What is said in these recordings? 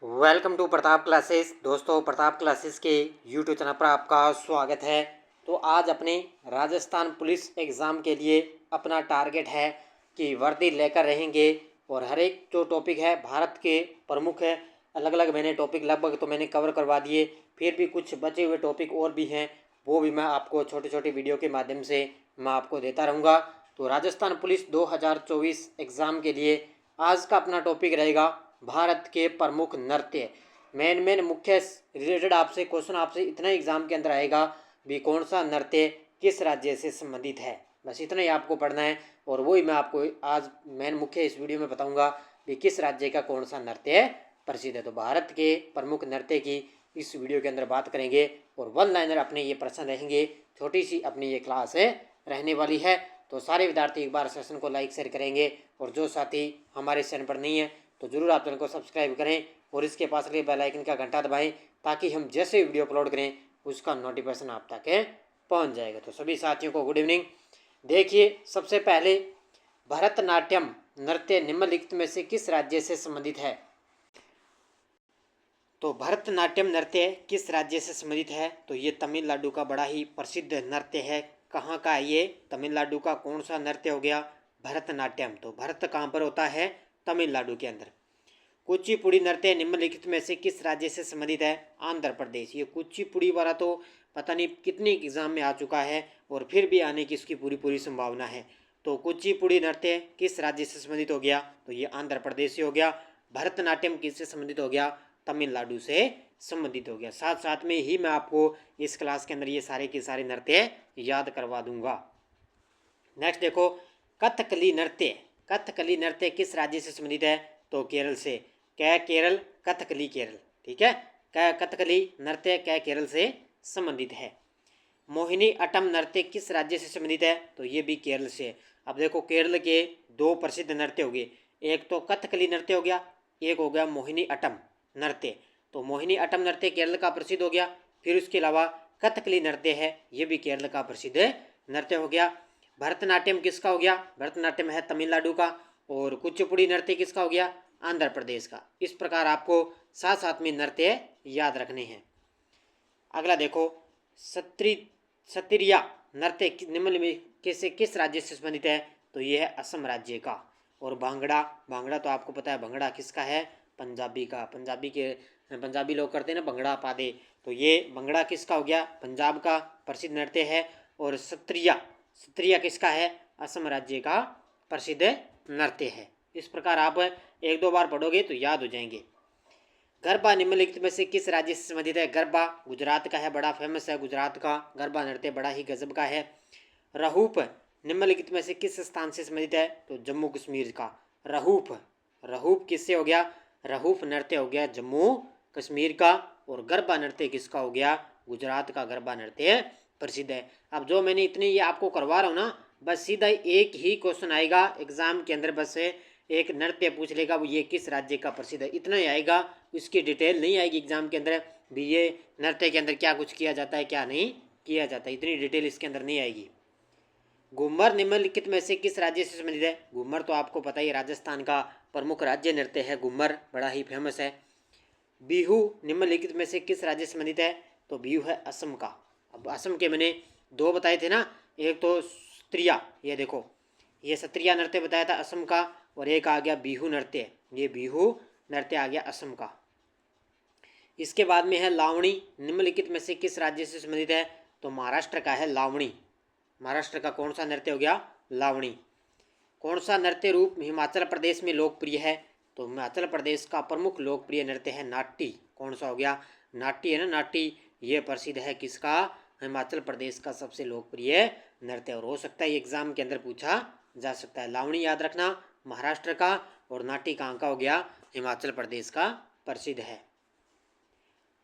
Welcome to Pratap classes. दोस्तों, Pratap classes के YouTube channel पर आपका स्वागत है। तो आज अपने राजस्थान पुलिस एग्ज़ाम के लिए अपना टारगेट है कि वर्दी लेकर रहेंगे और हर एक जो टॉपिक है भारत के प्रमुख है, अलग अलग मैंने टॉपिक लगभग तो मैंने कवर करवा दिए। फिर भी कुछ बचे हुए टॉपिक और भी हैं, वो भी मैं आपको छोटी छोटी वीडियो के माध्यम से मैं आपको देता रहूँगा। तो राजस्थान पुलिस 2024 एग्ज़ाम के लिए आज का अपना टॉपिक रहेगा भारत के प्रमुख नृत्य। मेन मुख्य रिलेटेड आपसे क्वेश्चन आपसे इतना एग्जाम के अंदर आएगा भी कौन सा नृत्य किस राज्य से संबंधित है, बस इतना ही आपको पढ़ना है। और वही मैं आपको आज मेन मुख्य इस वीडियो में बताऊंगा भी किस राज्य का कौन सा नृत्य प्रसिद्ध है। तो भारत के प्रमुख नृत्य की इस वीडियो के अंदर बात करेंगे और वन लाइनर अपने ये प्रश्न रहेंगे। छोटी सी अपनी ये क्लास है रहने वाली है। तो सारे विद्यार्थी एक बार सेशन को लाइक शेयर करेंगे और जो साथी हमारे चैनल पर नहीं है तो जरूर आप चैनल को सब्सक्राइब करें और इसके पास लगे बेल आइकन का घंटा दबाएं ताकि हम जैसे वीडियो अपलोड करें उसका नोटिफिकेशन आप तक पहुंच जाएगा। तो सभी साथियों को गुड इवनिंग। देखिए, सबसे पहले भरतनाट्यम नृत्य निम्नलिखित में से किस राज्य से संबंधित है। तो भरतनाट्यम नृत्य किस राज्य से संबंधित है, तो ये तमिलनाडु का बड़ा ही प्रसिद्ध नृत्य है। कहाँ का है ये, तमिलनाडु का कौन सा नृत्य हो गया, भरतनाट्यम। तो भरत कहाँ पर होता है, तमिलनाडु के अंदर। कुचिपुड़ी नृत्य निम्नलिखित में से किस राज्य से संबंधित है, आंध्र प्रदेश। ये कुचिपुड़ी वाला तो पता नहीं कितने एग्जाम में आ चुका है और फिर भी आने की इसकी पूरी पूरी संभावना है। तो कुचिपुड़ी नृत्य किस राज्य से संबंधित हो गया, तो ये आंध्र प्रदेश से हो गया। भरतनाट्यम किससे संबंधित हो गया, तमिलनाडु से संबंधित हो गया। साथ साथ में ही मैं आपको इस क्लास के अंदर ये सारे के सारे नृत्य याद करवा दूंगा। नेक्स्ट देखो, कथकली नृत्य। कथकली नृत्य किस राज्य से संबंधित है, तो केरल से। क्या केरल, कथकली केरल, ठीक है। क्या कथकली नृत्य क्या केरल से संबंधित है। मोहिनी अट्टम नृत्य किस राज्य से संबंधित है, तो ये भी केरल से। अब देखो, केरल के दो प्रसिद्ध नृत्य हो गए, एक तो कथकली नृत्य हो गया, एक हो गया मोहिनी अट्टम नृत्य। तो मोहिनी अट्टम नृत्य केरल का प्रसिद्ध हो गया। फिर उसके अलावा कथकली नृत्य है, ये भी केरल का प्रसिद्ध नृत्य हो गया। भरतनाट्यम किसका हो गया, भरतनाट्यम है तमिलनाडु का। और कुचिपुड़ी नृत्य किसका हो गया, आंध्र प्रदेश का। इस प्रकार आपको साथ साथ में नृत्य याद रखने हैं। अगला देखो, सत्रिया नृत्य निम्नलिखित से किस राज्य से संबंधित है, तो ये है असम राज्य का। और भांगड़ा, भांगड़ा तो आपको पता है, भंगड़ा किसका है, पंजाबी का। पंजाबी लोग करते हैं ना भंगड़ा पादे, तो ये भंगड़ा किसका हो गया, पंजाब का प्रसिद्ध नृत्य है। और सत्रिया, सत्रिया किसका है, असम राज्य का प्रसिद्ध नृत्य है। इस प्रकार आप एक दो बार पढ़ोगे तो याद हो जाएंगे। गरबा निम्नलिखित में से किस राज्य से संबंधित है, गरबा गुजरात का है, बड़ा फेमस है गुजरात का गरबा नृत्य, बड़ा ही गजब का है। रहूप निम्नलिखित में से किस स्थान से संबंधित है, तो जम्मू कश्मीर का। रहूप, रहूप किससे हो गया, रहूप नृत्य हो गया जम्मू कश्मीर का। और गरबा नृत्य किसका हो गया, गुजरात का गरबा नृत्य प्रसिद्ध है। अब जो मैंने इतने ये आपको करवा रहा हूँ ना, बस सीधा एक ही क्वेश्चन आएगा एग्जाम के अंदर, बस एक नृत्य पूछ लेगा वो ये किस राज्य का प्रसिद्ध है, इतना ही आएगा। इसकी डिटेल नहीं आएगी एग्जाम के अंदर भी ये नृत्य के अंदर क्या कुछ किया जाता है क्या नहीं किया जाता, इतनी डिटेल इसके अंदर नहीं आएगी। घूमर निम्नलिखित में से किस राज्य से संबंधित है, घूमर तो आपको पता ही राजस्थान का प्रमुख राज्य नृत्य है, घूमर बड़ा ही फेमस है। बिहू निम्नलिखित में से किस राज्य से संबंधित है, तो बिहू है असम का। अब असम के मैंने दो बताए थे ना, एक तो सत्रिया, ये देखो ये सत्रिया नृत्य बताया था असम का, और एक आ गया बिहू नृत्य, ये बिहू नृत्य आ गया असम का। इसके बाद में है लावणी, निम्नलिखित में से किस राज्य से संबंधित है, तो महाराष्ट्र का है लावणी। महाराष्ट्र का कौन सा नृत्य हो गया, लावणी। कौन सा नृत्य रूप हिमाचल प्रदेश में लोकप्रिय है, तो हिमाचल प्रदेश का प्रमुख लोकप्रिय नृत्य है नाट्य। कौन सा हो गया, नाट्य है ना, नाट्य ये प्रसिद्ध है किसका, हिमाचल प्रदेश का सबसे लोकप्रिय नृत्य। और हो सकता है एग्जाम के अंदर पूछा जा सकता है। लावणी याद रखना महाराष्ट्र का, और नाट्य कहाँ का हो गया, हिमाचल प्रदेश का प्रसिद्ध है।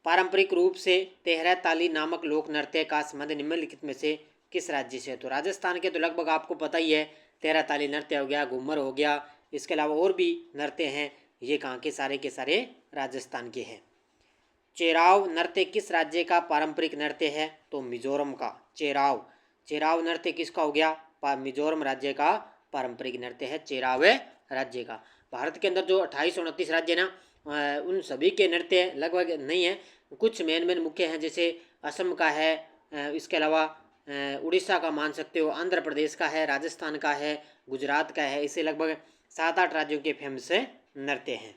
पारंपरिक रूप से तेहरा ताली नामक लोक नृत्य का संबंध निम्नलिखित में से किस राज्य से है, तो राजस्थान के तो लगभग आपको पता ही है, तेहरा ताली नृत्य हो गया, घूमर हो गया, इसके अलावा और भी नृत्य हैं, ये कहाँ के सारे राजस्थान के हैं। चेराव नृत्य किस राज्य का पारंपरिक नृत्य है, तो मिजोरम का। चेराव, चेराव नृत्य किसका हो गया, मिजोरम राज्य का पारंपरिक नृत्य है, चेराव राज्य का। भारत के अंदर जो 2829 राज्य ना, उन सभी के नृत्य लगभग नहीं है, कुछ मेन मुख्य हैं, जैसे असम का है, इसके अलावा उड़ीसा का मान सकते हो, आंध्र प्रदेश का है, राजस्थान का है, गुजरात का है। इसे लगभग 7-8 राज्यों के फेमस नृत्य हैं।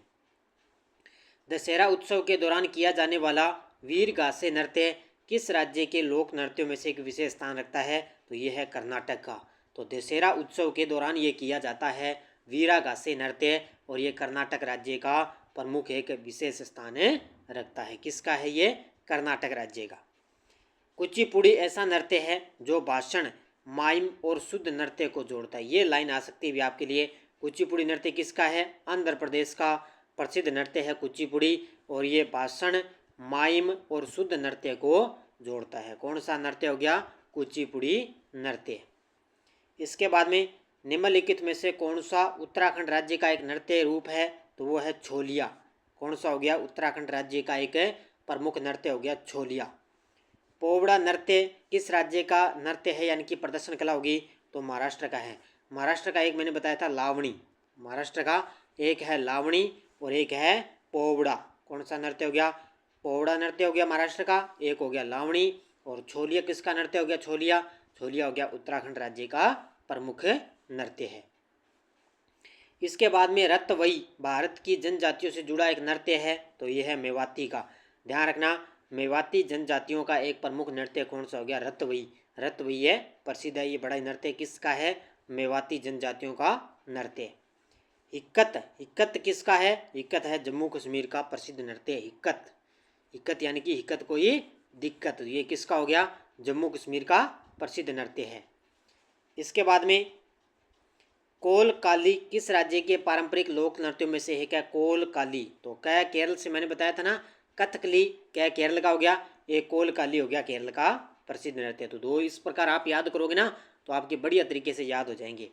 दशहरा उत्सव के दौरान किया जाने वाला वीर गासे नृत्य किस राज्य के लोक नृत्यों में से एक विशेष स्थान रखता है? तो ये है कर्नाटक का। तो दशहरा उत्सव के दौरान ये किया जाता है वीरा गासे नृत्य, और ये कर्नाटक राज्य का प्रमुख एक विशेष स्थान रखता है। किसका है ये? कर्नाटक राज्य का। कुचिपुड़ी ऐसा नृत्य है जो भाषण, माइम और शुद्ध नृत्य को जोड़ता है। ये लाइन आ सकती है भी आपके लिए। कुचिपुड़ी नृत्य किसका है? आंध्र प्रदेश का प्रसिद्ध नृत्य है कुचिपुड़ी, और ये भाषण, माइम और शुद्ध नृत्य को जोड़ता है। कौन सा नृत्य हो गया? कुचिपुड़ी नृत्य। इसके बाद में निम्नलिखित में से कौन सा उत्तराखंड राज्य का एक नृत्य रूप है? तो वो है छोलिया। कौन सा हो गया? उत्तराखंड राज्य का एक प्रमुख नृत्य हो गया छोलिया। पोवड़ा नृत्य किस राज्य का नृत्य है, यानी कि प्रदर्शन कला होगी? तो महाराष्ट्र का है। महाराष्ट्र का एक मैंने बताया था लावणी, महाराष्ट्र का एक है लावणी और एक है पोवड़ा। कौन सा नृत्य हो गया? पोवड़ा नृत्य हो गया महाराष्ट्र का, एक हो गया लावणी, और छोलिया किसका नृत्य हो गया? छोलिया, छोलिया हो गया उत्तराखंड राज्य का प्रमुख नृत्य है। इसके बाद में रतवई भारत की जनजातियों से जुड़ा एक नृत्य है, तो यह है मेवाती का। ध्यान रखना, मेवाती जनजातियों का एक प्रमुख नृत्य कौन सा हो गया? रतवई। रतवई है प्रसिद्ध है, ये बड़ा नृत्य किसका है? मेवाती जनजातियों का नृत्य। हिक्कत, हिक्कत किसका है? हिक्कत है जम्मू कश्मीर का प्रसिद्ध नृत्य हिक्कत। हिक्कत यानी कि हिक्कत कोई दिक्कत, ये किसका हो गया? जम्मू कश्मीर का प्रसिद्ध नृत्य है। इसके बाद में कोलकाली किस राज्य के पारंपरिक लोक नृत्यों में से है? क्या? कोलकाली। तो क्या केरल से मैंने बताया था ना, कथकली क्या केरल का हो गया, एक कोलकाली हो गया केरल का प्रसिद्ध नृत्य। तो दो इस प्रकार आप याद करोगे ना तो आपके बढ़िया तरीके से याद हो जाएंगे।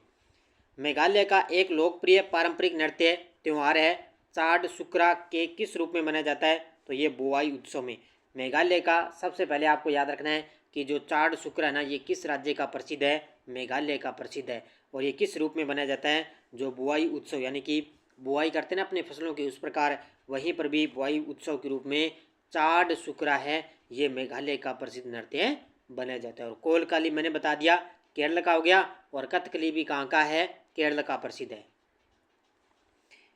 मेघालय का एक लोकप्रिय पारंपरिक नृत्य त्यौहार है चाड सुक्रा के किस रूप में मनाया जाता है? तो ये बुआई उत्सव में। मेघालय का सबसे पहले आपको याद रखना है कि जो चाड सुक्रा है ना, ये किस राज्य का प्रसिद्ध है? मेघालय का प्रसिद्ध है। और ये किस रूप में मनाया जाता है? जो बुआई उत्सव, यानी कि बुआई करते हैं ना अपने फसलों की, उस प्रकार वहीं पर भी बुआई उत्सव के रूप में चाड सुक्रा है, ये मेघालय का प्रसिद्ध नृत्य बनाया जाता है। और कोलकाली मैंने बता दिया केरल का हो गया, और कथकली भी कहाँ का है? केरल का प्रसिद्ध है।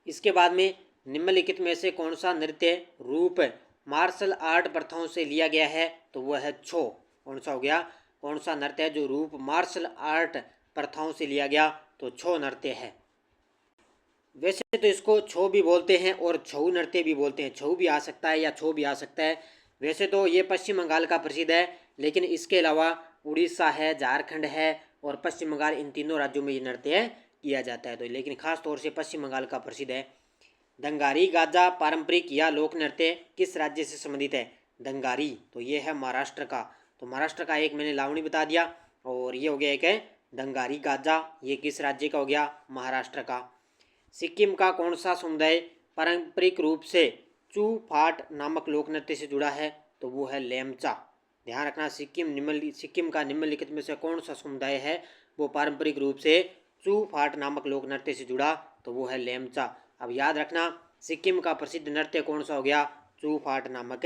इसके बाद में निम्नलिखित में से कौन सा नृत्य रूप मार्शल आर्ट प्रथाओं से लिया गया है? तो वह है छो। कौन सा हो गया? कौन सा नृत्य है जो रूप मार्शल आर्ट प्रथाओं से लिया गया? तो छो नृत्य है। वैसे तो इसको छो भी बोलते हैं और छऊ नृत्य भी बोलते हैं, छऊ भी आ सकता है या छो भी आ सकता है। वैसे तो ये पश्चिम बंगाल का प्रसिद्ध है, लेकिन इसके अलावा उड़ीसा है, झारखंड है और पश्चिम बंगाल, इन तीनों राज्यों में ये नृत्य किया जाता है। तो लेकिन खास तौर से पश्चिम बंगाल का प्रसिद्ध है। दंगारी गाजा पारंपरिक या लोक नृत्य किस राज्य से संबंधित है? दंगारी, तो ये है महाराष्ट्र का। तो महाराष्ट्र का एक मैंने लावणी बता दिया, और ये हो गया एक है दंगारी गाजा, ये किस राज्य का हो गया? महाराष्ट्र का। सिक्किम का कौन सा समुदाय पारंपरिक रूप से चू फाट नामक लोक नृत्य से जुड़ा है? तो वो है लेमचा। ध्यान रखना, सिक्किम का निम्नलिखित में से कौन सा समुदाय है वो पारंपरिक रूप से चू फाट नामक लोक नृत्य से जुड़ा? तो वो है लेमचा। अब याद रखना, सिक्किम का प्रसिद्ध नृत्य कौन सा हो गया? चू फाट नामक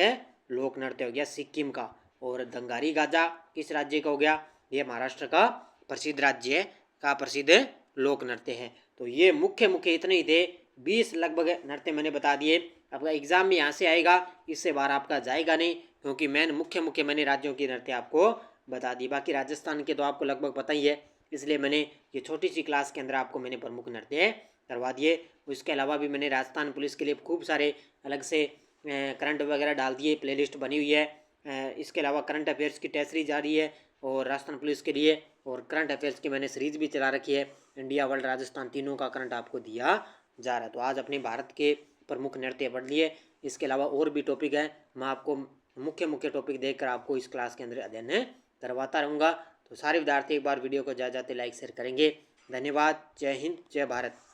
लोक नृत्य हो गया सिक्किम का। और दंगारी गाजा किस राज्य का हो गया? ये महाराष्ट्र का प्रसिद्ध राज्य का प्रसिद्ध लोक नृत्य है। तो ये मुख्य इतने ही थे, 20 लगभग नृत्य मैंने बता दिए। आपका एग्जाम में यहाँ से आएगा, इससे बाहर आपका जाएगा नहीं, क्योंकि मैंने मुख्य मैंने राज्यों की नृत्य आपको बता दी। बाकी राजस्थान के तो आपको लगभग पता ही है, इसलिए मैंने ये छोटी सी क्लास के अंदर आपको मैंने प्रमुख नृत्य करवा दिए। इसके अलावा भी मैंने राजस्थान पुलिस के लिए खूब सारे अलग से करंट वगैरह डाल दिए, प्लेलिस्ट बनी हुई है। इसके अलावा करंट अफेयर्स की टेस्ट सीरीज आ रही है और राजस्थान पुलिस के लिए, और करंट अफेयर्स की मैंने सीरीज भी चला रखी है। इंडिया, वर्ल्ड, राजस्थान तीनों का करंट आपको दिया जा रहा है। तो आज अपने भारत के प्रमुख नृत्य पढ़ लिए। इसके अलावा और भी टॉपिक हैं, मैं आपको मुख्य टॉपिक देखकर आपको इस क्लास के अंदर अध्ययन करवाता रहूँगा। तो सारे विद्यार्थी एक बार वीडियो को जाते लाइक शेयर करेंगे। धन्यवाद। जय हिंद, जय भारत।